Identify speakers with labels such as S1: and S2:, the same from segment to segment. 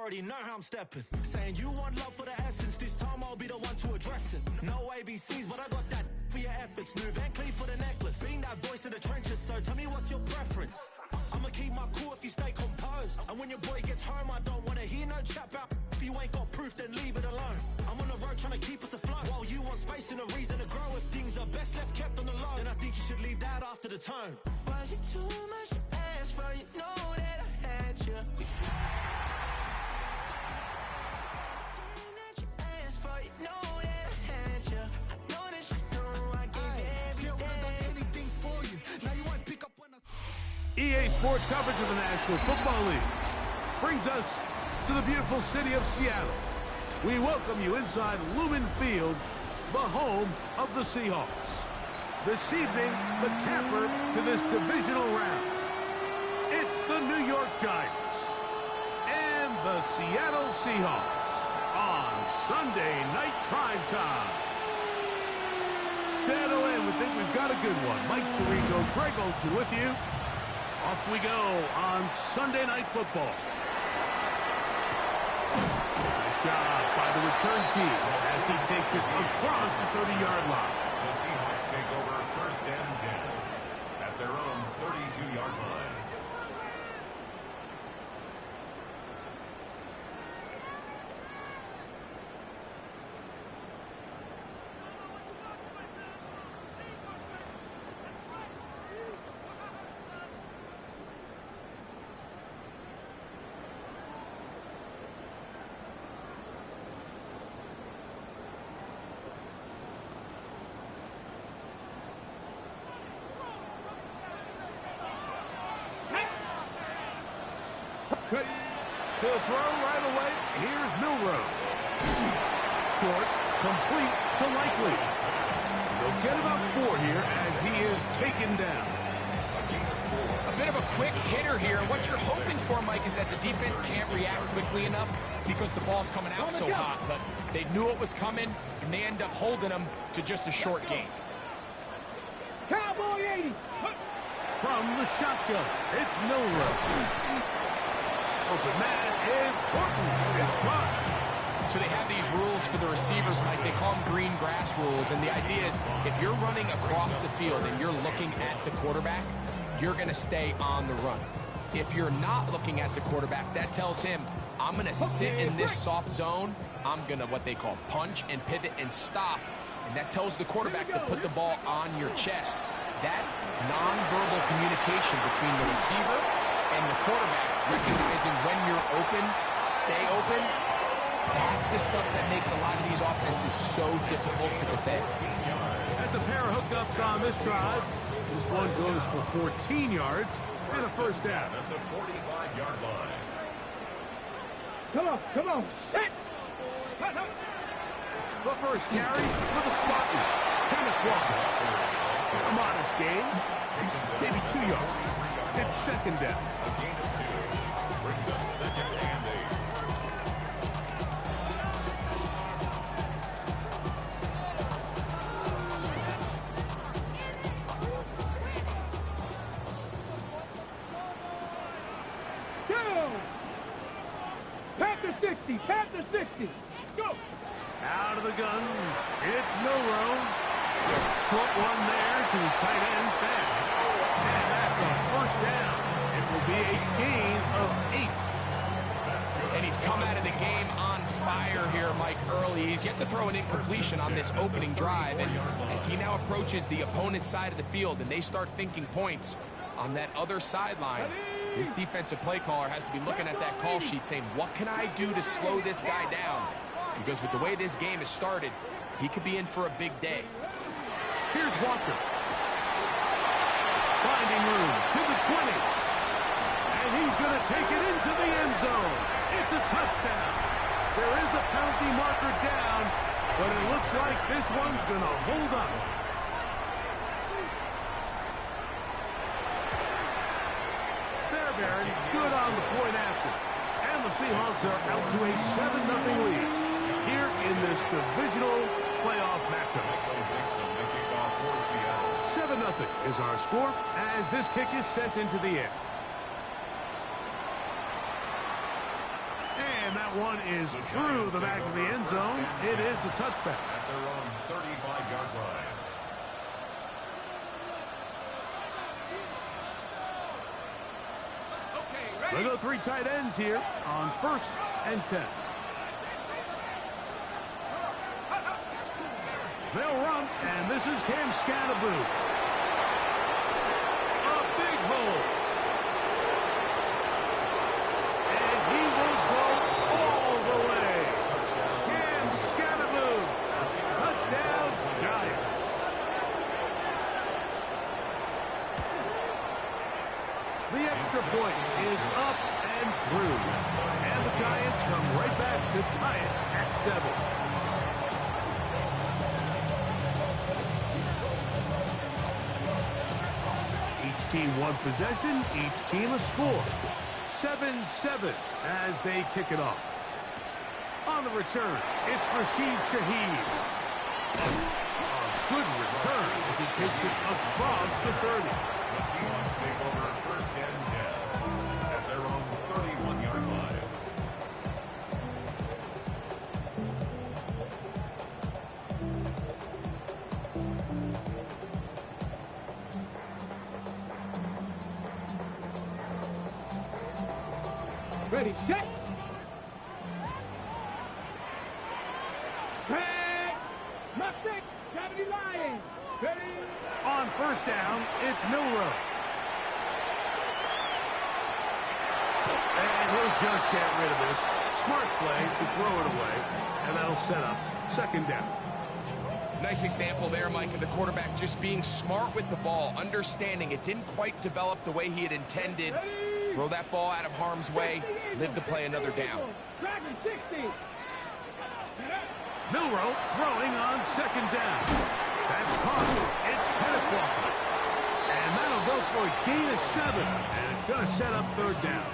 S1: already know how I'm stepping. Saying you want love for the essence, this time I'll be the one to address it. No ABCs, but I got that for your efforts. New Van Cleef for the necklace. Being that voice in the trenches, so tell me what's your preference. I'ma keep my cool if you stay composed. And when your boy gets home, I don't wanna hear no chat about. If you ain't got proof, then leave it alone. I'm on the road trying to keep us afloat. While you want space and a reason to grow. If things are best left kept on the low, then I think you should leave that after the tone. Was it too much to ask for? You know that I had you.
S2: EA Sports coverage of the National Football League brings us to the beautiful city of Seattle. We welcome you inside Lumen Field, the home of the Seahawks. This evening, the capper to this divisional round. It's the New York Giants and the Seattle Seahawks on Sunday Night Primetime. Settle in. We think we've got a good one. Mike Tirico, Greg Olsen with you. Off we go on Sunday Night Football. Nice job by the return team as he takes it across the 30-yard line.
S3: The Seahawks take over first and 10 at their own 32-yard line.
S2: To throw right away, here's Milrow. Short, complete to Likely. They'll get about 4 here as he is taken down.
S4: A bit of a quick hitter here. What you're hoping for, Mike, is that the defense can't react quickly enough because the ball's coming out so hot. But they knew it was coming, and they end up holding them to just a short gain.
S5: Cowboy 80.
S2: From the shotgun, it's Milrow. Open man is Horton. It's caught.
S4: So they have these rules for the receivers, Mike. They call them green grass rules. And the idea is if you're running across the field and you're looking at the quarterback, you're going to stay on the run. If you're not looking at the quarterback, that tells him, I'm going to sit in this soft zone. I'm going to what they call punch and pivot and stop. And that tells the quarterback to put the ball on your chest. That nonverbal communication between the receiver and the quarterback, recognizing when you're open, stay open, that's the stuff that makes a lot of these offenses so difficult to defend.
S2: That's a pair of hookups on this drive. This one goes for 14 yards and a first down.
S3: At the 45-yard line.
S5: Come on, set!
S2: The first carry for the Spartans. Kenneth Walker. A modest gain, maybe 2 yards. It's second down.
S3: A gain of 2 brings up second and 8.
S5: Panther 60, Panther 60. Go!
S2: Out of the gun, it's Milrow. Short one there to his tight end, Fab. And that's a first down. It will be a gain of 8.
S3: That's good.
S4: And he's come out of the game on fire here, Mike, early. He's yet to throw an incompletion on this opening drive. And as he now approaches the opponent's side of the field and they start thinking points on that other sideline, this defensive play caller has to be looking at that call sheet saying, what can I do to slow this guy down? Because with the way this game has started, he could be in for a big day.
S2: Here's Walker. Finding room to the 20. And he's going to take it into the end zone. It's a touchdown. There is a penalty marker down, but it looks like this one's going to hold up. Fairbairn, good on the point after. And the Seahawks are out to a 7-0 lead here in this divisional playoff matchup. 7-0 is our score as this kick is sent into the air. And That one is through the back of the end zone. It is a touchback.
S3: At their own 35-yard line.
S2: They go 3 tight ends here on 1st and 10. They'll run, and this is Cam Scatterboo. A big hole. And he will go all the way. Cam Scatterboo. Touchdown, Giants. The extra point is up and through. And the Giants come right back to tie it at 7. Each team one possession, each team a score. 7-7 as they kick it off. On the return, it's Rashid Shaheed. A good return as he takes it across the 30.
S3: The Seahawks take over 1st and 10 at their own 31-yard line.
S5: Ready, set. Tag. Mustang. 70 Lions. Ready.
S2: On 1st down, it's Milroe. And he'll just get rid of this. Smart play to throw it away, and that'll set up 2nd down.
S4: Nice example there, Mike, of the quarterback just being smart with the ball, understanding it didn't quite develop the way he had intended. Throw that ball out of harm's way, live to play another down.
S5: Dragon 60.
S2: Milroe throwing on 2nd down. That's caught. It's Kenneth Walker. And that'll go for a gain of 7. And it's going to set up 3rd down.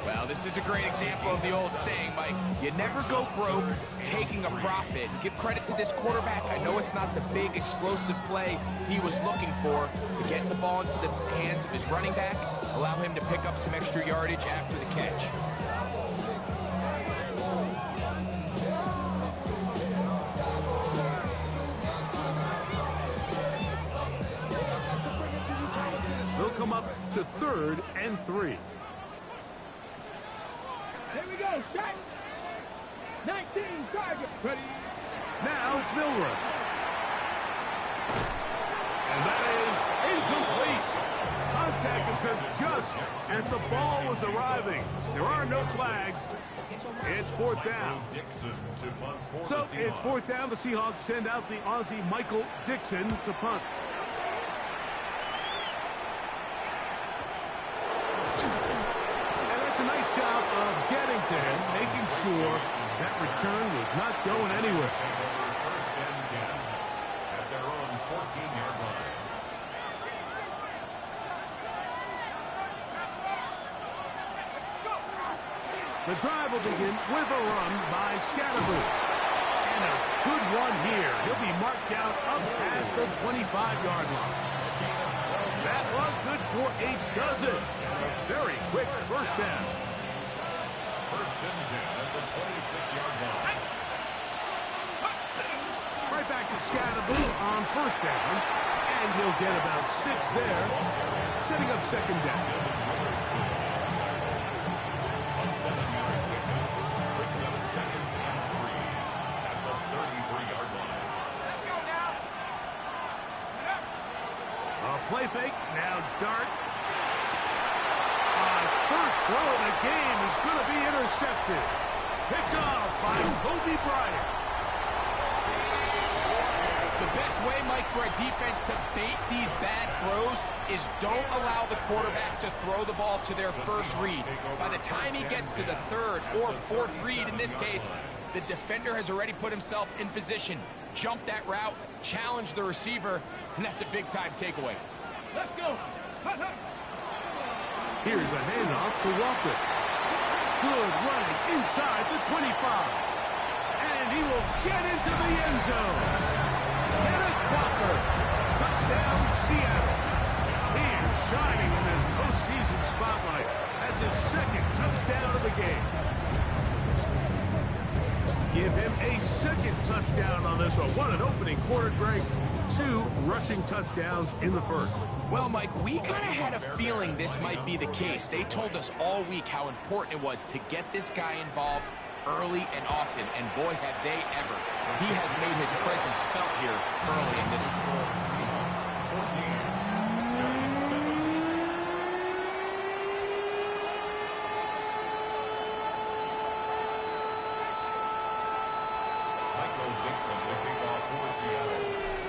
S4: Well, this is a great example of the old saying, Mike. You never go broke taking a profit. Give credit to this quarterback. I know it's not the big explosive play he was looking for, but getting the ball into the hands of his running back, allow him to pick up some extra yardage after the catch.
S2: They'll come up to 3rd and 3.
S5: Here we go. Shot. 19 target. Ready.
S2: Now it's Milroe. And that is incomplete. Contact occurred just as the ball was arriving. There are no flags. It's 4th down. So it's 4th down. The Seahawks send out the Aussie Michael Dixon to punt. And that's a nice job of getting to him, making sure that return was not going anywhere.
S3: 1st and 10 at their own 14-yard line.
S2: The drive will begin with a run by Scatterboo. And a good one here. He'll be marked down up past the 25-yard line. That one good for a dozen. Very quick 1st down.
S3: 1st and 10 at the 26-yard line.
S2: Right back to Scatterboo on 1st down. And he'll get about 6 there. Setting up 2nd down.
S3: A 7-yard pickup brings up 2nd and 3 at the 33-yard line.
S5: Let's go now.
S2: A play fake. Now dart. His first throw of the game is going to be intercepted. Picked off by Kobe Bryant.
S4: The best way, Mike, for a defense to bait these bad throws is don't allow the quarterback to throw the ball to their first read. By the time he gets to the 3rd or 4th read, in this case, the defender has already put himself in position, jumped that route, challenged the receiver, and that's a big-time takeaway.
S5: Let's go.
S2: Here's a handoff to Walker. Good running inside the 25. And he will get into the end zone. Kenneth Walker. Touchdown, Seattle. He is shining in this postseason spotlight. That's his 2nd touchdown of the game. touchdown on this one. What an opening quarter, Greg. 2 rushing touchdowns in the first.
S4: Well, Mike, we kind of had a feeling this might be the case. They told us all week how important it was to get this guy involved early and often, and boy, have they ever. He has made his presence felt here early in this quarter.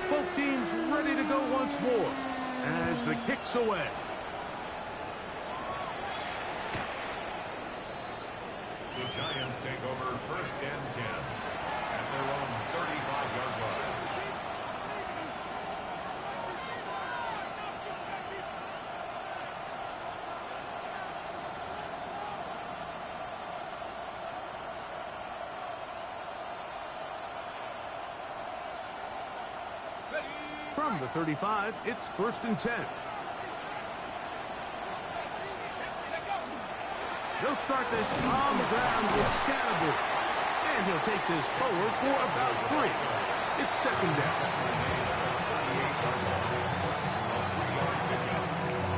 S2: Both teams ready to go once more as the kick's away.
S3: The Giants take over 1st and 10 at their own 35-yard line.
S2: From the 35, it's 1st and 10. He'll start this on the ground with Scatterboard. And he'll take this forward for about 3. It's 2nd down.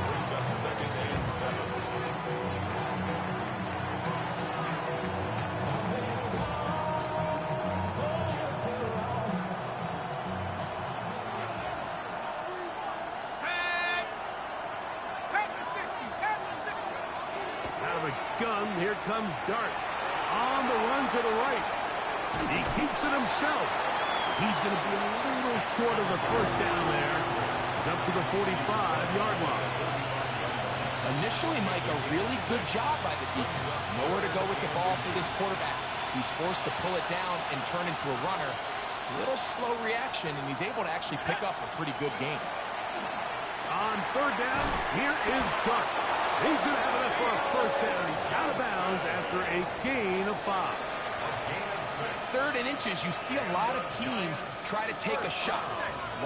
S3: Brings up 2nd and 7.
S2: Gun, here comes Dart. On the run to the right. He keeps it himself. He's going to be a little short of the 1st down there. He's up to the 45-yard line.
S4: Initially, Mike, a really good job by the defense. Nowhere to go with the ball for this quarterback. He's forced to pull it down and turn into a runner. A little slow reaction, and he's able to actually pick up a pretty good game.
S2: On 3rd down, here is Dart. He's going to have enough for a 1st down. He's out of bounds after a gain of 5.
S4: 3rd and inches, you see a lot of teams try to take a shot.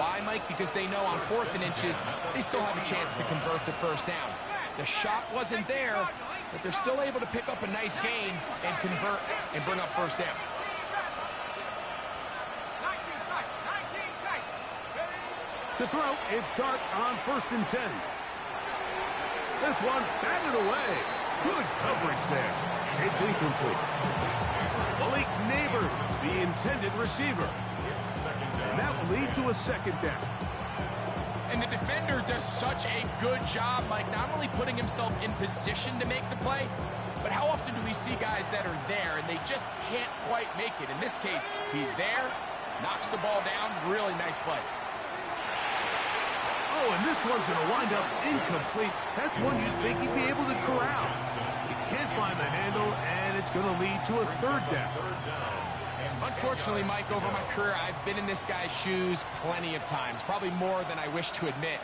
S4: Why, Mike? Because they know on 4th and inches, they still have a chance to convert the 1st down. The shot wasn't there, but they're still able to pick up a nice gain and convert and bring up 1st down.
S2: To throw, it's Dart on 1st and 10. This one batted away. Good coverage there. It's incomplete. Malik Neighbors, the intended receiver. And that will lead to a 2nd down.
S4: And the defender does such a good job, Mike, not only putting himself in position to make the play, but how often do we see guys that are there and they just can't quite make it? In this case, he's there, knocks the ball down, really nice play.
S2: Oh, and this one's going to wind up incomplete. That's one you'd think he'd be able to corral. He can't find the handle, and it's going to lead to a 3rd down.
S4: Unfortunately, Mike, over my career, I've been in this guy's shoes plenty of times, probably more than I wish to admit.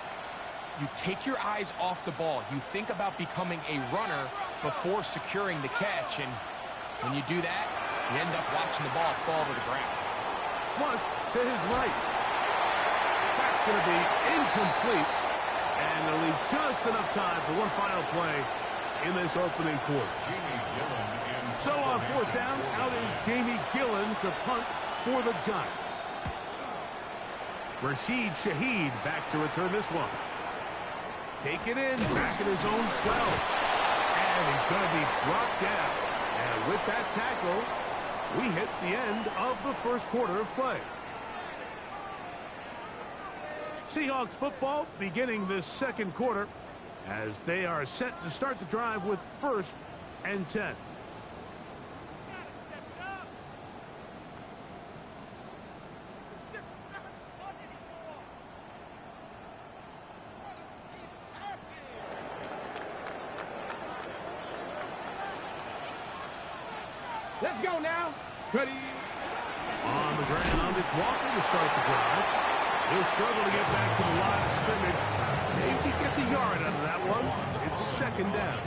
S4: You take your eyes off the ball. You think about becoming a runner before securing the catch, and when you do that, you end up watching the ball fall to the ground.
S2: Plus, to his right. That's going to be incomplete, and they'll leave just enough time for one final play in this opening quarter. So on 4th down, out is Jamie Gillen to punt for the Giants. Rashid Shaheed back to return this one. Take it in, back at his own 12. And he's going to be brought down. And with that tackle, we hit the end of the 1st quarter of play. Seahawks football beginning this 2nd quarter as they are set to start the drive with 1st and 10.
S5: Let's go now. Ready.
S2: On the ground, it's Walker to start the drive. He'll struggle to get back to the line of scrimmage. Maybe gets a yard out of that one. It's 2nd down.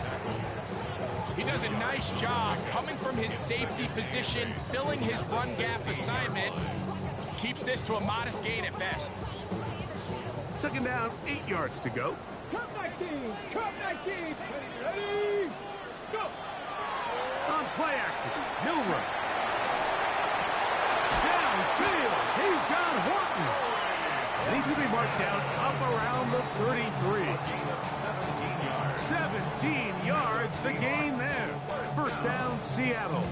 S4: He does a nice job coming from his safety position, filling his run gap assignment. Keeps this to a modest gain at best.
S2: 2nd down, 8 yards to go.
S5: Cut 19. Cut 19. Ready. Go.
S2: On play action, Milrow. Downfield. He's got Horton. And he's going to be marked down up around the 33. 17 yards to gain there. First down, Seattle.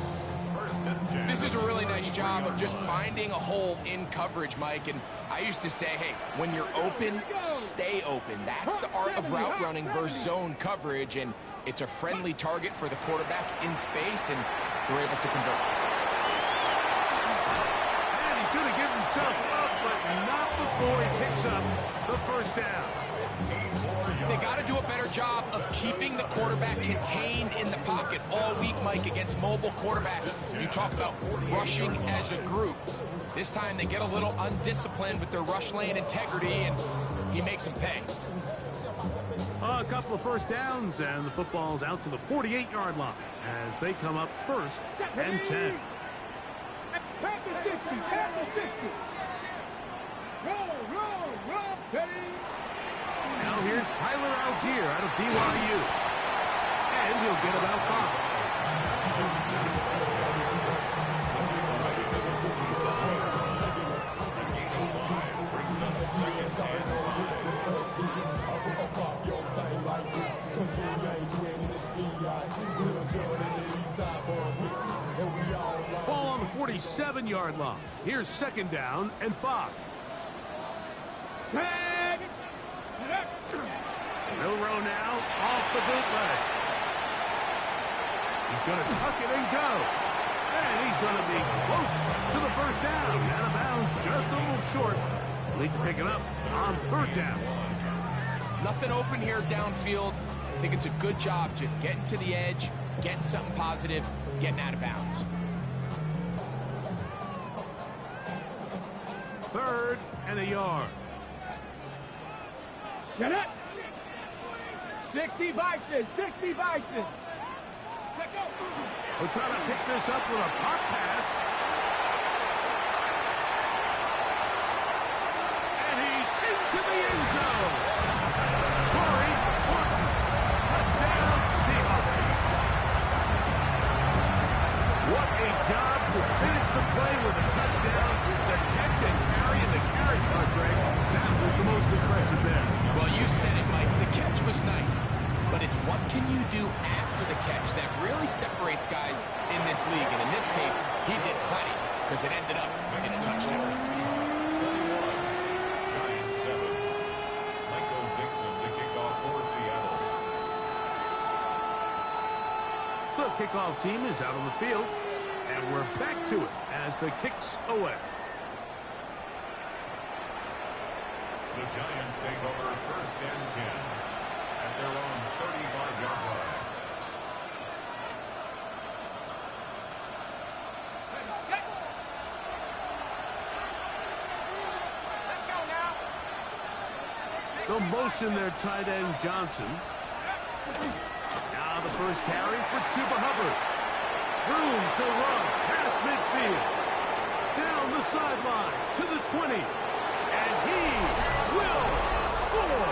S4: This is a really nice job of just finding a hole in coverage, Mike. And I used to say, hey, when you're open, stay open. That's the art of route running versus zone coverage. And it's a friendly target for the quarterback in space, and they're able to convert.
S2: And he's going to give himself up, but not before he picks up the first down.
S4: They got to do a better job of keeping the quarterback contained in the pocket all week, Mike, against mobile quarterbacks. You talk about rushing as a group. This time they get a little undisciplined with their rush lane integrity, and he makes them pay.
S2: A couple of first downs, and the football's out to the 48-yard line as they come up first and 10. Now here's Tyler Algier out of BYU. And he'll get about 5. Ball on the 47-yard line. Here's second down and 5. Milroe now off the bootleg. He's going to tuck it and go. And he's going to be close to the first down. Out of bounds, just a little short. Need to pick it up on third down.
S4: Nothing open here downfield. I think it's a good job just getting to the edge, getting something positive, getting out of bounds.
S2: Third and a yard.
S5: Get it! 60 Bison, 60 Bison.
S2: We'll try to pick this up with a pop pass. And he's into the end zone. Corey Horton. Touchdown, Seahawks. What a job to finish the play with a touchdown. The catch and carry and the carry card, Greg. That was the most impressive there.
S4: Well, you said it, Mike. The catch was nice. But it's what can you do after the catch that really separates guys in this league. And in this case, he did plenty because it ended up in a touchdown.
S3: Giants 7. Michael Dixon to kick off for Seattle.
S2: The kickoff team is out on the field. And we're back to it as the kick's away.
S3: The Giants take over first and 10 at their own 35-yard line.
S2: The motion there, tight end Johnson. Now the first carry for Chuba Hubbard. Room to run past midfield. Down the sideline to the 20. And he will score.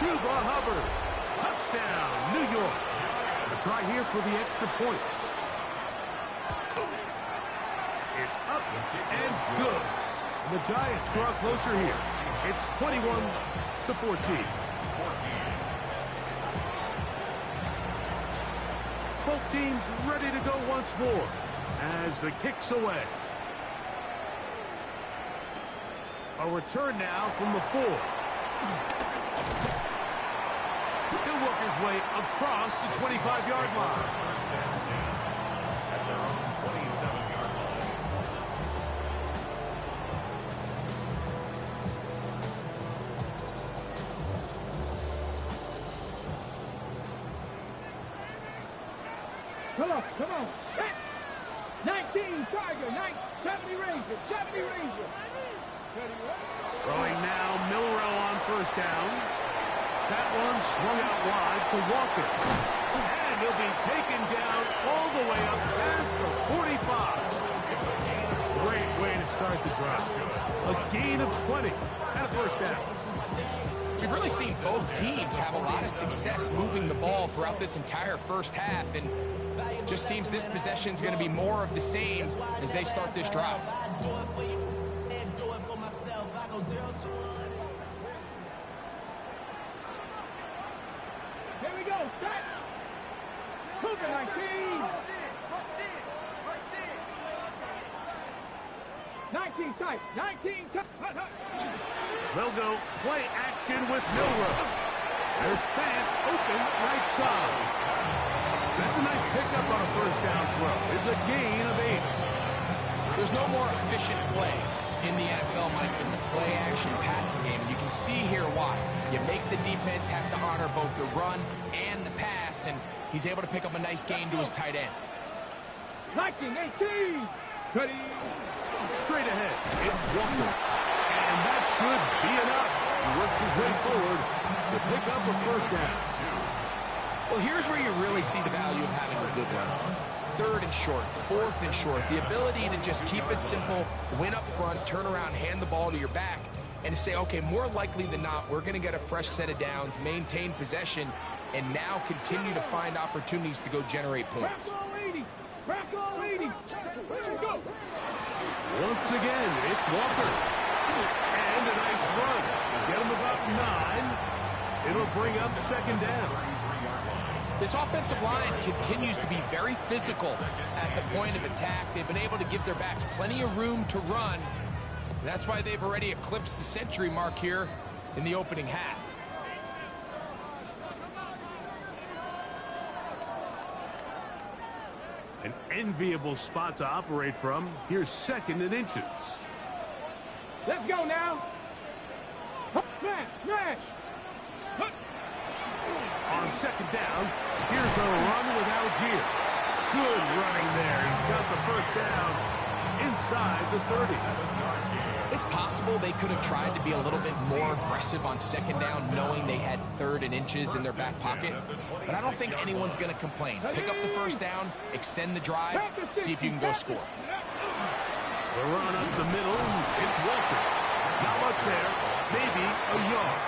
S2: Chuba Hubbard. Touchdown, New York. A try here for the extra point. It's up and good. And the Giants draw closer here. It's 21-14. Both teams ready to go once more as the kick's away. A return now from the 4. He'll work his way across the 25-yard line.
S3: At their own 27-yard line.
S5: Come on, come on. 19 Charger, 70 Ranger, 70 Ranger.
S2: Throwing now, Milroe on first down. That one swung out wide to Walker. And he'll be taken down all the way up past the 45. Great way to start the drive. A gain of 20 and a first down.
S4: We've really seen both teams have a lot of success moving the ball throughout this entire first half, and Just seems this possession is going to be more of the same as they start this drive.
S5: Here we go. Set. Cougar 19. 19 tight. 19 tight.
S2: They'll go play action with Milrow. There's fans open right side. That's a nice pickup on a first down throw. It's a gain of 8.
S4: There's no more efficient play in the NFL, Mike, than the play-action passing game. And you can see here why. You make the defense have to honor both the run and the pass, and he's able to pick up a nice gain to his tight end.
S5: 19-18. Ready.
S2: Straight ahead, it's Walker. And that should be enough. He works his way forward to pick up a first down.
S4: Well, here's where you really see the value of having a good run. 3rd and short, 4th and short. The ability to just keep it simple, win up front, turn around, hand the ball to your back, and to say, okay, more likely than not, we're going to get a fresh set of downs, maintain possession, and now continue to find opportunities to go generate points.
S5: Back all 80. Go.
S2: Once again, it's Walker. And a nice run. Get him about 9. It'll bring up 2nd down.
S4: This offensive line continues to be very physical at the point of attack. They've been able to give their backs plenty of room to run. That's why they've already eclipsed the century mark here in the opening half.
S2: An enviable spot to operate from. Here's 2nd and inches.
S5: Let's go now. Smash, smash.
S2: On 2nd down, here's a run with Algier. Good running there. He's got the first down inside the 30.
S4: It's possible they could have tried to be a little bit more aggressive on 2nd down, knowing they had 3rd and inches in their back pocket. But I don't think anyone's going to complain. Pick up the first down, extend the drive, see if you can go score.
S2: The run up the middle, it's Walker. Not much there, maybe a yard.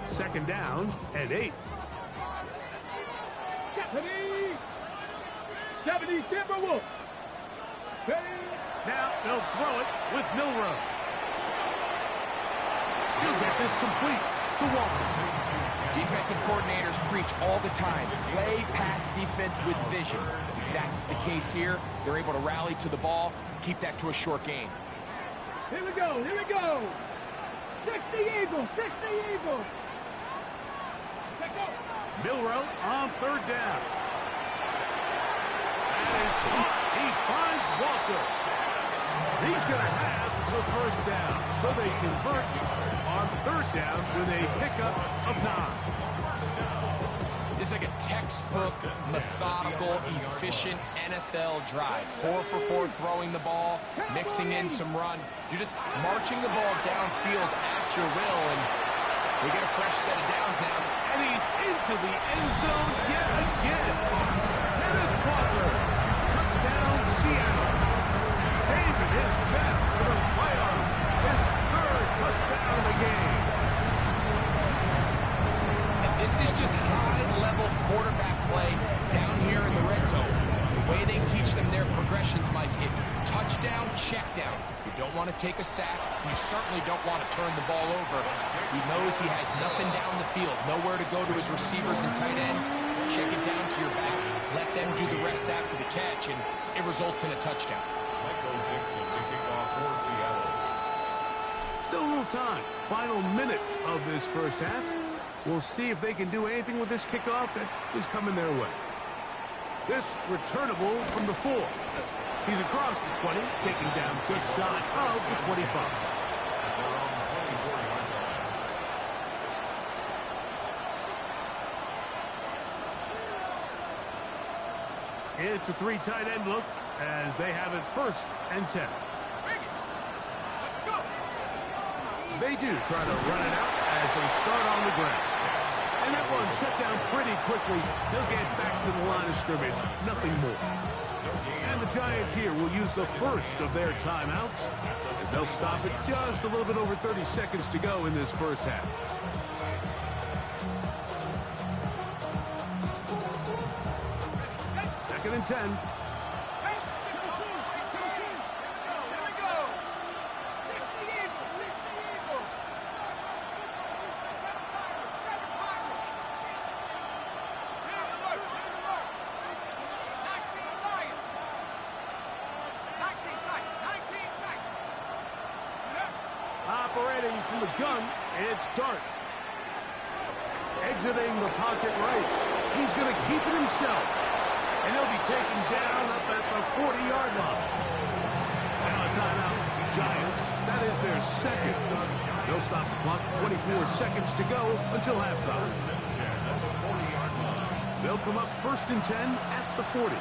S2: Second down and 8.
S5: 70 Timberwolves.
S2: Now they'll throw it with Milrow. He'll get this complete to Walker.
S4: Defensive coordinators preach all the time. Play pass defense with vision. It's exactly the case here. They're able to rally to the ball, keep that to a short gain.
S5: Here we go, here we go. 60 Eagles, 60 Eagles.
S2: Milrow on 3rd down. That is caught. He finds Walker. He's going to have the first down. So they convert on 3rd down with a pickup of 9.
S4: It's like a textbook, methodical, efficient NFL drive. 4 for 4 throwing the ball, mixing in some run. You're just marching the ball downfield at your will, and they get a fresh set of downs now.
S2: And he's into the end zone yet again. Kenneth Walker. Touchdown, Seattle. Saving his best for the playoffs. His 3rd touchdown of the game.
S4: And this is just high-level quarterback play down here in the red zone. The way they teach them their progressions, Mike, it's touchdown, check down. You don't want to take a sack. You certainly don't want to turn the ball over. He knows he has nothing down the field, nowhere to go to his receivers and tight ends. Check it down to your back. Let them do the rest after the catch, and it results in a touchdown.
S2: Still a little time. Final minute of this first half. We'll see if they can do anything with this kickoff that is coming their way. This returnable from the 4. He's across the 20, taking down just shy of the 25. It's a 3 tight end look as they have it 1st and 10. They do try to run it out as they start on the ground. And that one shut down pretty quickly. They'll get back to the line of scrimmage. Nothing more. And the Giants here will use the first of their timeouts, as they'll stop it just a little bit over 30 seconds to go in this first half. Second and 10. Operating from the gun, it's Dart. Exiting the pocket right. He's going to keep it himself. And he'll be taken down up at the 40-yard line. Now a timeout. Giants, that is their second. They'll stop the clock. 24 seconds to go until halftime. They'll come up first and 10 at the 40.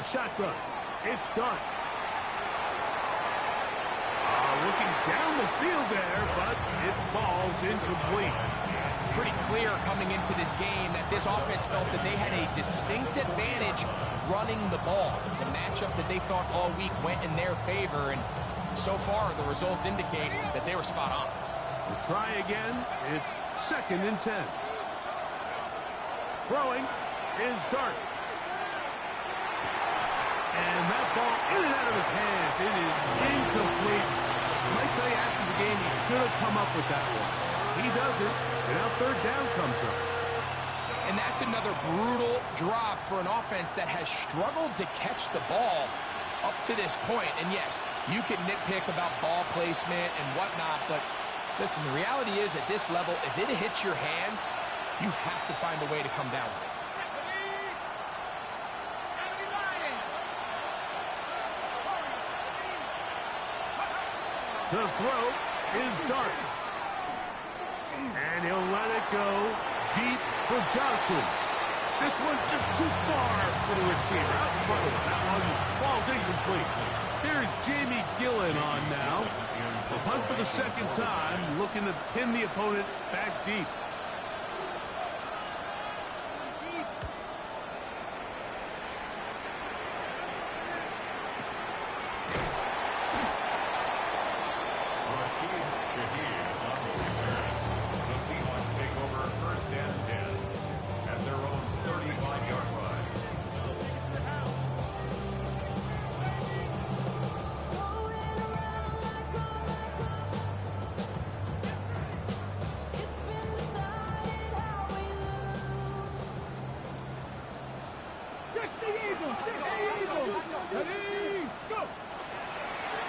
S2: Shotgun. It's Dart. Looking down the field there, but it falls incomplete.
S4: Pretty clear coming into this game that this offense felt that they had a distinct advantage running the ball. It was a matchup that they thought all week went in their favor, and so far the results indicate that they were spot on.
S2: We'll try again. It's second and 10. Throwing is Dart. And that ball in and out of his hands. It is incomplete. I might tell you after the game he should have come up with that one. He doesn't, and now third down comes up.
S4: And that's another brutal drop for an offense that has struggled to catch the ball up to this point. And yes, you can nitpick about ball placement and whatnot, but listen, the reality is at this level, if it hits your hands, you have to find a way to come down with it.
S2: The throw is Dart. And he'll let it go deep for Johnson. This one just too far for the receiver. Out in front of him. That one falls incomplete. Here's Jamie Gillen on now. The punt for the second time, looking to pin the opponent back deep.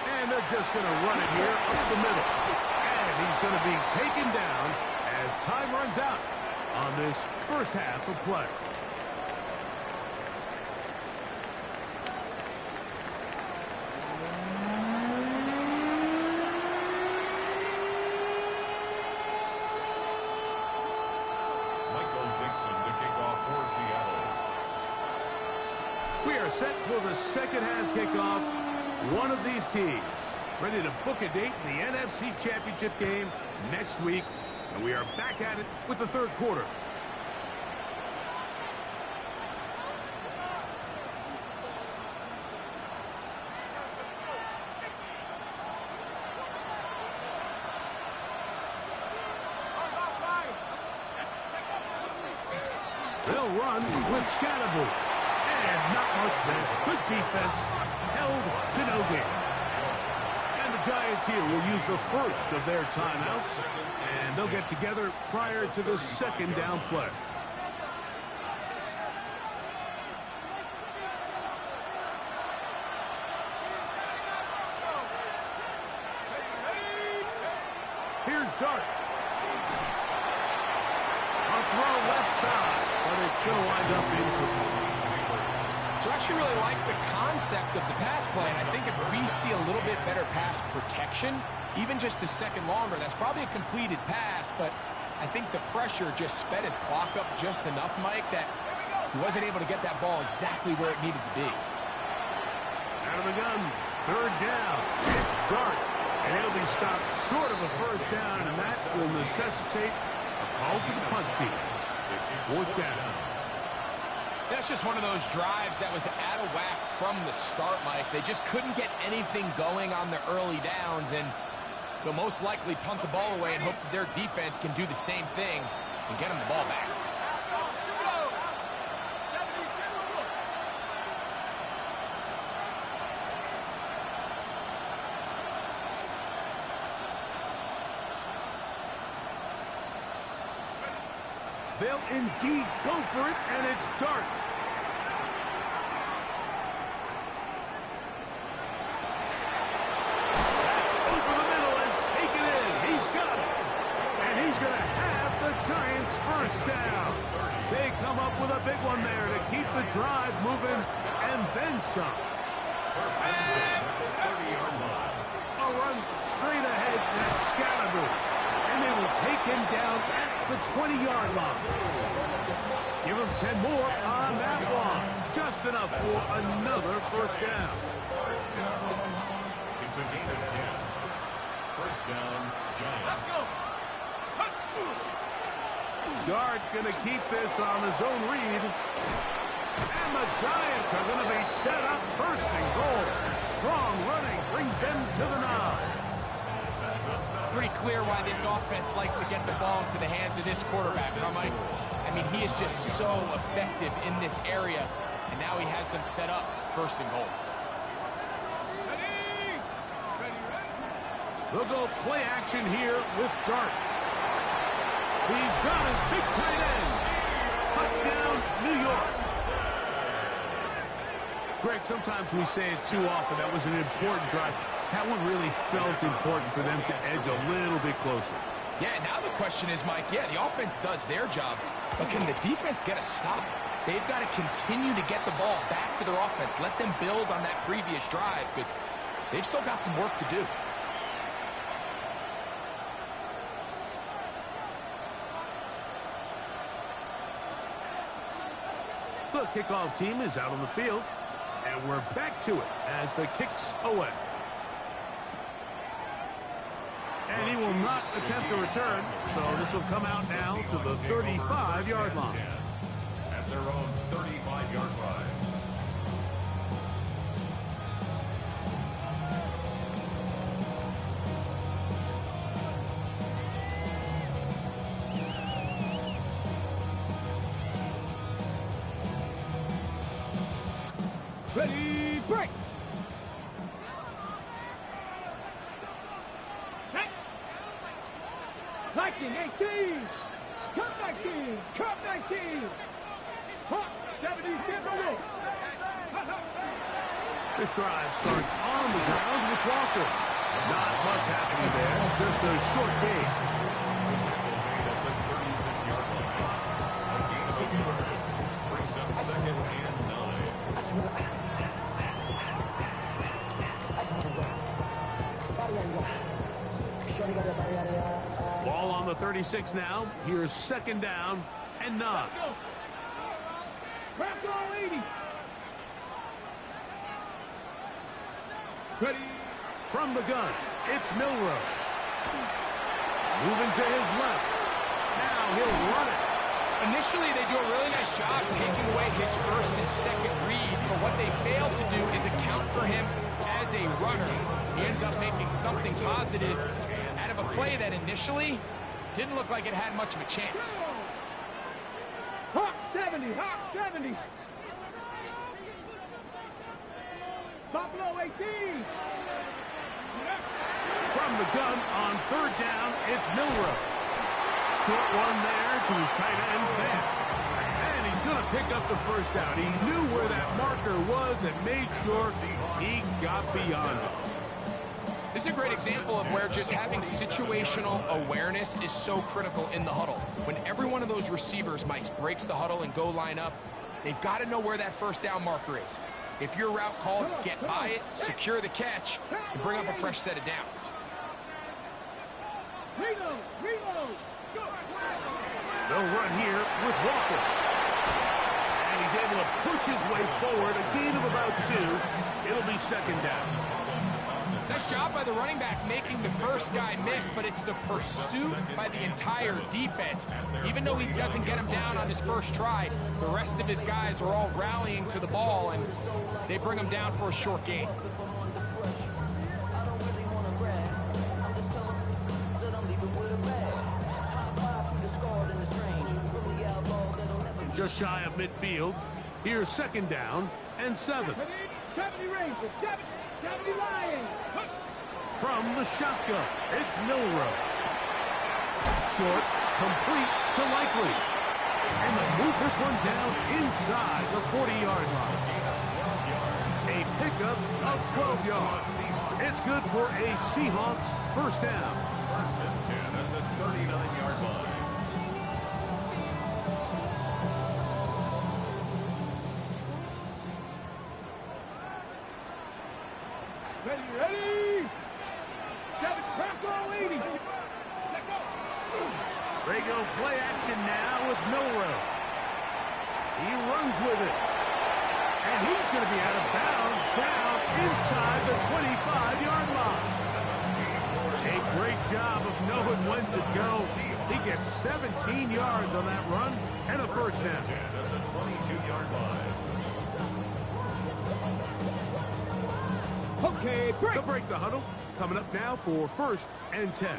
S2: And they're just going to run it here up the middle. And he's going to be taken down as time runs out on this first half of play. We are set for the second half kickoff. One of these teams ready to book a date in the NFC Championship game next week. And we are back at it with the third quarter. They'll run with Scatterbo. And not much there. Good defense. Held to no gains. And the Giants here will use the first of their timeouts. And they'll get together prior to the second down play. Here's Dart. A throw left side, but it's going to wind up incomplete.
S4: So I actually really like the concept of the pass play, and I think if we see a little bit better pass protection, even just a second longer, that's probably a completed pass, but I think the pressure just sped his clock up just enough, Mike, that he wasn't able to get that ball exactly where it needed to be.
S2: Out of the gun, third down. It's Dart, and he'll be stopped short of a first down, and that will necessitate a call to the punt team. Fourth down.
S4: That's just one of those drives that was out of whack from the start, Mike. They just couldn't get anything going on the early downs, and they'll most likely punt the ball away and hope that their defense can do the same thing and get them the ball back.
S2: They'll indeed go for it, and it's Dart. Over the middle and take it in. He's got it. And he's going to have the Giants' first down. They come up with a big one there to keep the drive moving, and then some. A run straight ahead, that's Scalaboo. And they will take him down at the 20-yard line. Give him 10 more on that one. Just enough for another first down.
S3: It's a gain of 10. First down, Giants. Let's go.
S2: Dart going to keep this on his own read. And the Giants are going to be set up first and goal. Strong running brings them to the 9.
S4: Pretty clear why this offense likes to get the ball into the hands of this quarterback, huh, Mike? I mean, he is just so effective in this area, and now he has them set up first and goal.
S2: They'll go play action here with Dart. He's got his big tight end. Touchdown, New York. Greg, sometimes we say it too often. That was an important drive. That one really felt important for them to edge a little bit closer.
S4: Yeah, now the question is, Mike, yeah, the offense does their job, but can the defense get a stop? They've got to continue to get the ball back to their offense. Let them build on that previous drive because they've still got some work to do.
S2: The kickoff team is out on the field, and we're back to it as the kick's away. And he will not attempt a return, so this will come out now to the 35-yard line.
S3: At their own 35-yard line.
S5: Ready, break! 19, 18! Cut 19! Cut 19! Hot 70, get the rope!
S2: This drive starts on the ground with Walker. Not much happening there, just a short gain.
S3: At the 36-yard line. A gain of 11 brings up second and 9.
S2: Ball on the 36 now. Here's second down and 9.
S5: Crack all 80! Ready?
S2: From the gun, it's Milrow. Moving to his left. Now he'll run it.
S4: Initially, they do a really nice job taking away his first and second read, but what they fail to do is account for him as a runner. He ends up making something positive out of a play that initially didn't look like it had much of a chance.
S5: Hawk 70, Hawk 70! Buffalo 18!
S2: From the gun on third down, it's Milrow. Short one there to his tight end, Van. And he's going to pick up the first down. He knew where that marker was and made sure he got beyond it.
S4: This is a great example of where just having situational awareness is so critical in the huddle. When every one of those receivers, Mike, breaks the huddle and go line up, They've got to know where that first down marker is. If your route calls, get by it, secure the catch, and bring up a fresh set of downs.
S5: Reload!
S2: They'll run here with Walker. And he's able to push his way forward, a gain of about 2. It'll be second down.
S4: Nice job by the running back making the first guy miss, but it's the pursuit by the entire defense. Even though he doesn't get him down on his first try, the rest of his guys are all rallying to the ball, and they bring him down for a short gain.
S2: Just shy of midfield. Here's second down and 7.
S5: 70 Rangers, 70 Lions.
S2: From the shotgun, it's Milrow. Short, complete to Likely. And they'll move this one down inside the 40-yard line. A pickup of 12 yards. It's good for a Seahawks first down.
S3: First and 10 at the 39-yard line.
S5: Ready! Crack all 80. Let go.
S2: They go play action now with Milrow. He runs with it. And he's going to be out of bounds down inside the 25-yard line. A great job of knowing when to go. He gets 17 yards on that run and a first down.
S3: At the 22-yard line.
S5: Okay, break.
S2: They'll break the huddle. Coming up now for first and 10.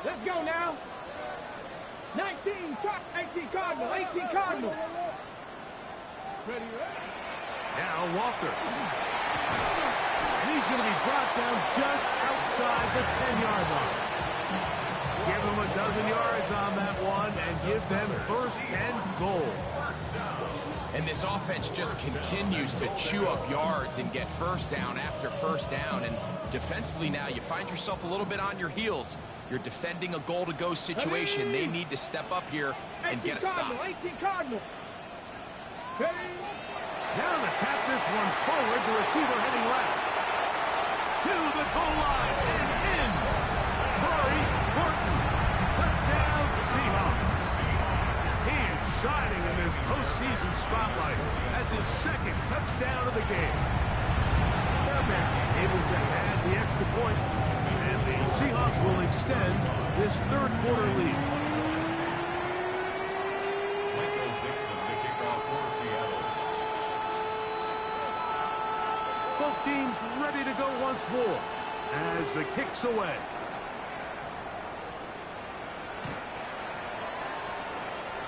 S5: Let's go now. 19 Cardinal. 18 Cardinal. Ready.
S2: Now Walker. And he's going to be brought down just outside the 10-yard line. Give them a dozen yards on that one and give them first and goal.
S4: And this offense just continues to chew up yards and get first down after first down. And defensively now, you find yourself a little bit on your heels. You're defending a goal-to-go situation. They need to step up here and get a stop.
S5: 18 Cardinal.
S2: Now to tap this one forward, the receiver heading left. To the goal line and in. Corey Horton. Touchdown Seahawks. He is shining in this postseason spotlight. That's his second touchdown of the game. Fairbairn able to add the extra point, and the Seahawks will extend this third quarter lead.
S3: Michael Dixon to kick off for Seattle.
S2: Both teams ready to go once more as the kick's away.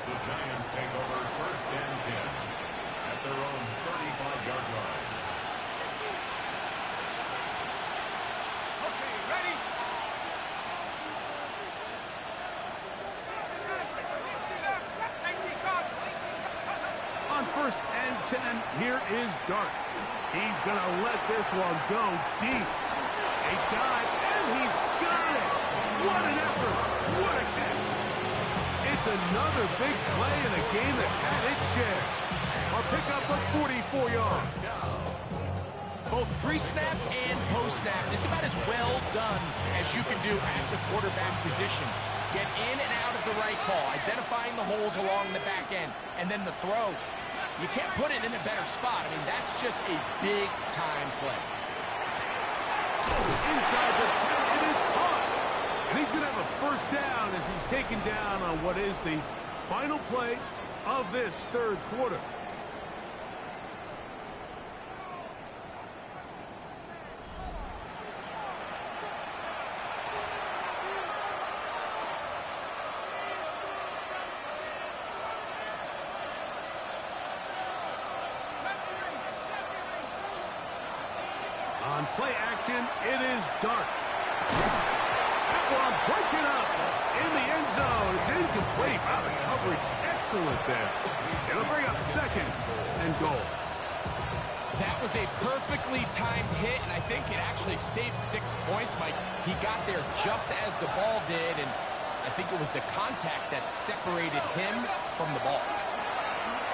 S3: The Giants take over first and 10 at their own 35-yard line.
S5: Okay, ready?
S2: On first and 10, here is Dart. He's going to let this one go deep. A dive, and he's got it. What an effort. What a catch. It's another big play in a game that's had its share. A pickup of 44 yards.
S4: Both pre-snap and post-snap. This is about as well done as you can do at the quarterback position. Get in and out of the right call, identifying the holes along the back end, and then the throw. You can't put it in a better spot. I mean, that's just a big-time play.
S2: Inside the 10, it is caught. And he's going to have a first down as he's taken down on what is the final play of this third quarter. On play action, it is Dart. That one broken up in the end zone. It's incomplete. Wow, the coverage excellent there. It'll bring up second and goal.
S4: That was a perfectly timed hit, and I think it actually saved 6 points, Mike. He got there just as the ball did, and I think it was the contact that separated him from the ball.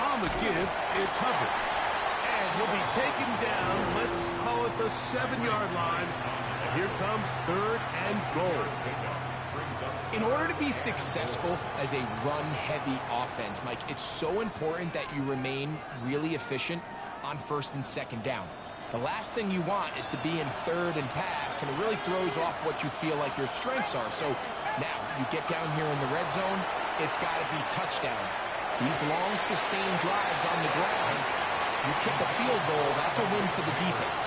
S2: On On the give, it's Hubbard. And he'll be taken down, let's call it the 7-yard line. And here comes 3rd and goal.
S4: In order to be successful as a run-heavy offense, Mike, it's so important that you remain really efficient on 1st and 2nd down. The last thing you want is to be in 3rd and pass, and it really throws off what you feel like your strengths are. So now you get down here in the red zone, it's got to be touchdowns. These long, sustained drives on the ground, you kick a field goal, that's a win for the defense.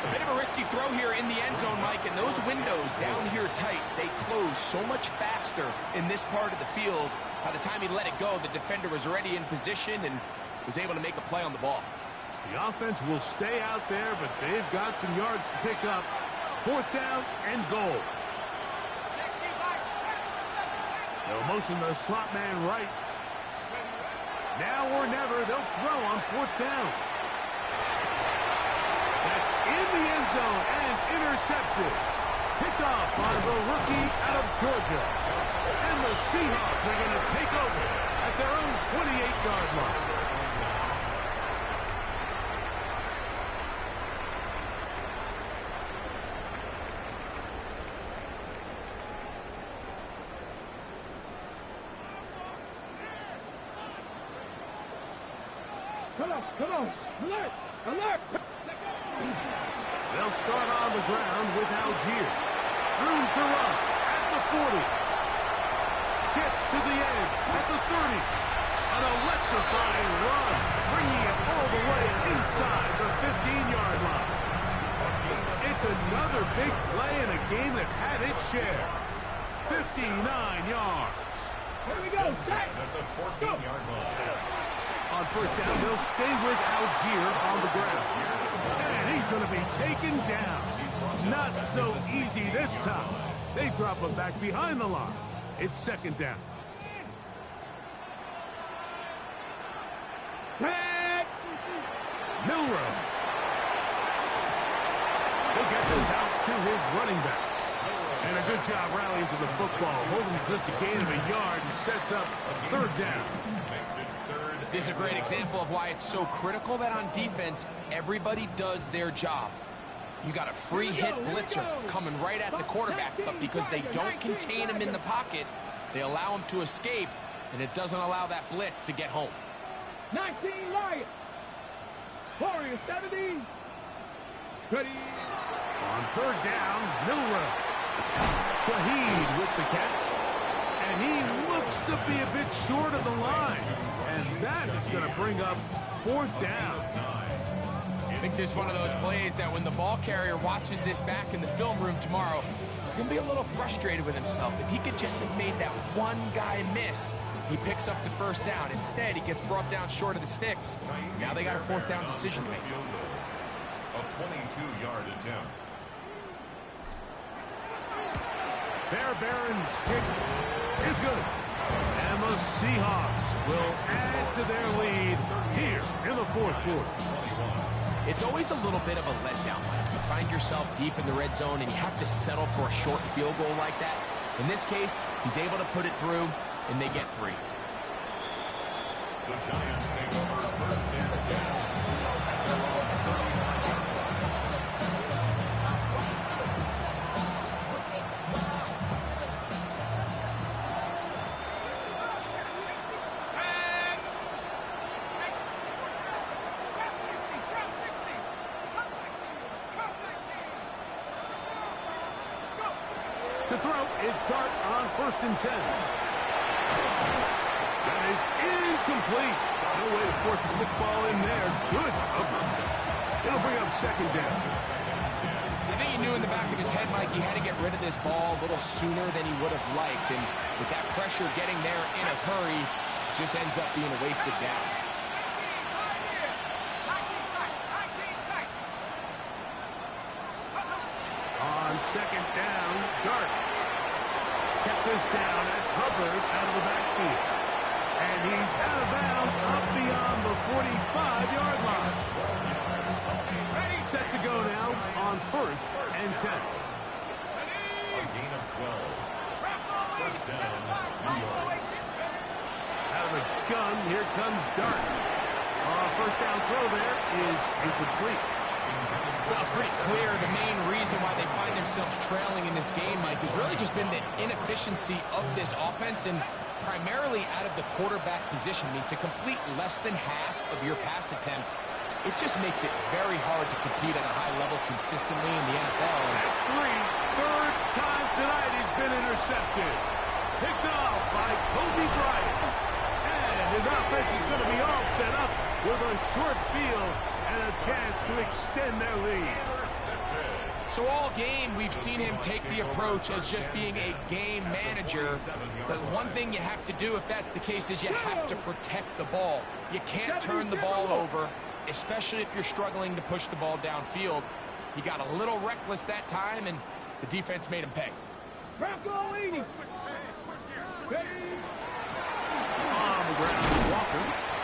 S4: A bit of a risky throw here in the end zone, Mike, and those windows down here tight, they close so much faster in this part of the field. By the time he let it go, the defender was already in position and was able to make a play on the ball.
S2: The offense will stay out there, but they've got some yards to pick up. 4th down and goal. They'll motion the slot man right. Now or never, they'll throw on 4th down. That's in the end zone and intercepted. Picked off by the rookie out of Georgia. And the Seahawks are going to take over at their own 28-yard line.
S5: Come on, alert, alert.
S2: They'll start on the ground with Algier. Room to run at the 40. Gets to the edge at the 30. An electrifying run, bringing it all the way inside the 15-yard line. It's another big play in a game that's had its share. 59 yards.
S5: Here we go, Jack.
S3: At the 14-yard line.
S2: On 1st down, they'll stay with Algier on the ground. And he's going to be taken down. Not so easy this time. They drop him back behind the line. It's 2nd down. Milrow. He'll get this out to his running back. And a good job rallying to the football. Holding just a gain of a yard and sets up 3rd down.
S4: This is a great example of why it's so critical that on defense, everybody does their job. You got a free hit blitzer coming right at the quarterback, but because they don't contain him in the pocket, they allow him to escape, and it doesn't allow that blitz to get home.
S5: 19 Lions. Warriors 70. Steady.
S2: On 3rd down, Milrow. Shaheed with the catch. And he looks to be a bit short of the line. And that is going to bring up 4th down.
S4: I think this is one of those plays that when the ball carrier watches this back in the film room tomorrow, he's going to be a little frustrated with himself. If he could just have made that one guy miss, he picks up the 1st down. Instead, he gets brought down short of the sticks. Now they got a 4th down decision to make.
S3: A 22-yard attempt.
S2: Fairbairn's kick is good. And the Seahawks will add to their lead here in the 4th quarter.
S4: It's always a little bit of a letdown. You find yourself deep in the red zone and you have to settle for a short field goal like that. In this case, he's able to put it through, and they get 3.
S3: The Giants take over 1st and 10. At their own 39.
S2: To throw, it's Dart on 1st and 10. That is incomplete. No way to force the football in there. Good coverage. It'll bring up 2nd down.
S4: I think he knew in the back of his head, Mike, he had to get rid of this ball a little sooner than he would have liked. And with that pressure getting there in a hurry, it just ends up being a wasted down.
S2: On 2nd down, Dart kept this down. That's Hubbard out of the backfield. And he's out of bounds up beyond the 45-yard line. Set to go now on 1st and 10.
S3: A gain of 12. 1st down, New York.
S2: Out of the gun, here comes Dart. First down throw there is incomplete.
S4: Well, it's pretty clear the main reason why they find themselves trailing in this game, Mike, has really just been the inefficiency of this offense and primarily out of the quarterback position. I mean, to complete less than half of your pass attempts, it just makes it very hard to compete at a high level consistently in the NFL.
S2: At 3, third time tonight he's been intercepted. Picked off by Kobe Bryant. And his offense is going to be all set up with a short field and a chance to extend their lead.
S4: So all game, we've seen him take the approach as just being a game manager. But one thing you have to do if that's the case is you have to protect the ball. You can't turn the ball over, especially if you're struggling to push the ball downfield. He got a little reckless that time, and the defense made him pay.
S2: On the ground, Walker.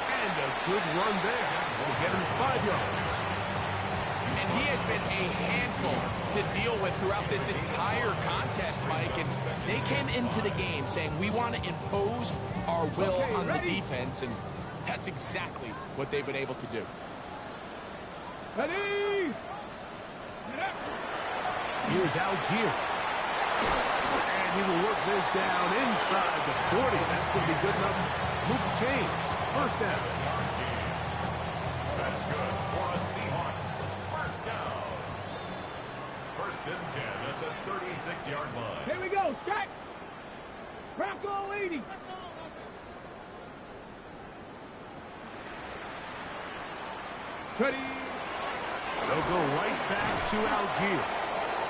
S2: And a good run there. Will get him 5 yards.
S4: And he has been a handful to deal with throughout this entire contest, Mike. And they came into the game saying, we want to impose our will on the defense. And that's exactly what they've been able to do.
S5: Ready?
S2: Here's Algier. And he will work this down inside the 40. That's going to be good enough to move the chains. First down.
S3: That's good for a Seahawks first down. First and 10 at the 36-yard line.
S5: Here we go. Check. Bronco 80. Ready.
S2: They'll go right back to Algier.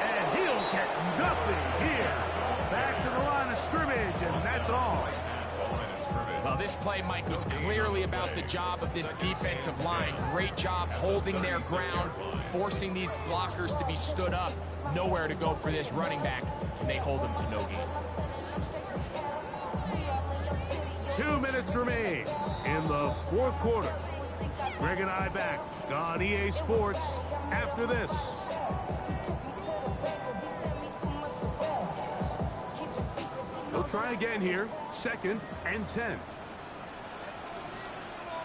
S2: And he'll get nothing here. Back to the line of scrimmage, and that's all.
S4: Well, this play, Mike, was clearly about the job of this defensive line. Great job holding their ground, forcing these blockers to be stood up. Nowhere to go for this running back, and they hold him to no gain.
S2: 2 minutes remain in the fourth quarter. Greg and I back on EA Sports after this. They'll try again here. 2nd and 10.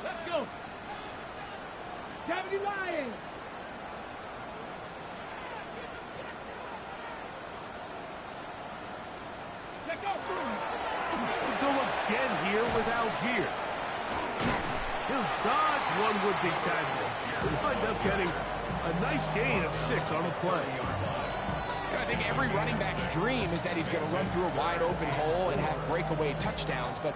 S5: Let's go. Deputy Lion. Let's go.
S2: We'll go again here with Algier. He'll dodge one would-be tackle. He'll wind up getting a nice gain of 6 on the play.
S4: I think every running back's dream is that he's going to run through a wide open hole and have breakaway touchdowns, but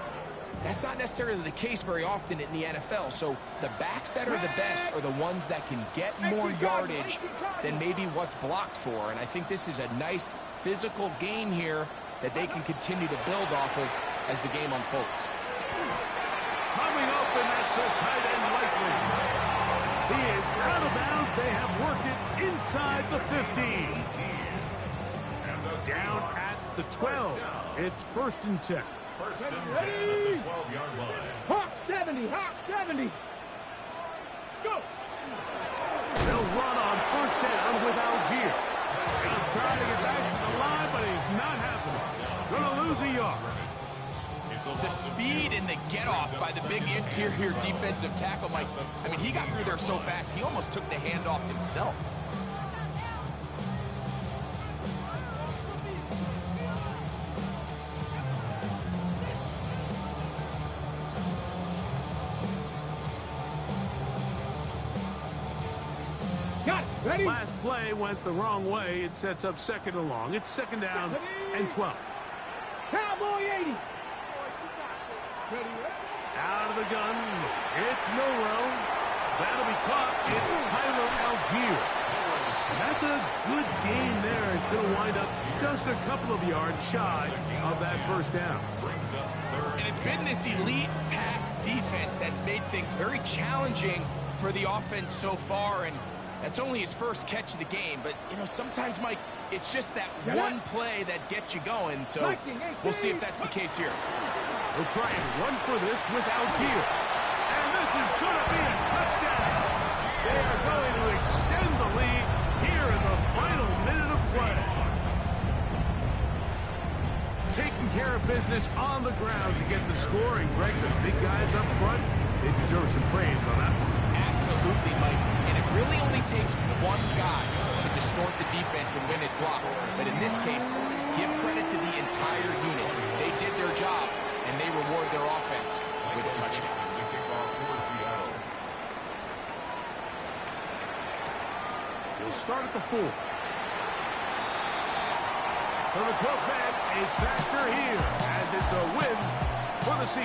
S4: that's not necessarily the case very often in the NFL. So the backs that are the best are the ones that can get more yardage than maybe what's blocked for. And I think this is a nice physical game here that they can continue to build off of as the game unfolds.
S2: Coming up, and that's the tight end likely. He is out of bounds. They have worked it inside the 15. Down at the 12. It's 1st and 10.
S3: First and 10 at the 12-yard line.
S5: Hawk 70. Hawk 70. Let's go.
S2: They'll run on 1st down with Algier. He'll try to get back to the line, but he's not happening. Going to lose a yard.
S4: The speed and the get-off by the big interior defensive tackle, Mike. I mean, he got through there so fast, he almost took the handoff himself.
S5: Got it. Ready?
S2: Last play went the wrong way. It sets up 2nd and long. It's 2nd down and 12.
S5: Cowboy 80. Ready,
S2: Out of the gun. It's Milrow. That'll be caught. It's Tyler Algier. That's a good game there. It's going to wind up just a couple of yards shy of that 1st down.
S4: And it's been this elite pass defense that's made things very challenging for the offense so far, and that's only his first catch of the game. But, you know, sometimes, Mike, it's just that one play that gets you going, so we'll see if that's the case here.
S2: We'll try and run for this with Algier. And this is going to be a touchdown. They are going to extend the lead here in the final minute of play. Taking care of business on the ground to get the score. And Greg, the big guys up front, they deserve some praise on that one.
S4: Absolutely, Mike. And it really only takes one guy to distort the defense and win his block. But in this case, give credit to the entire unit. They did their job, and they reward their offense with a touchdown.
S3: The kickoff for Seattle.
S2: We'll start at the 4. For the 12th man, a factor here, as it's a win for the Seahawks.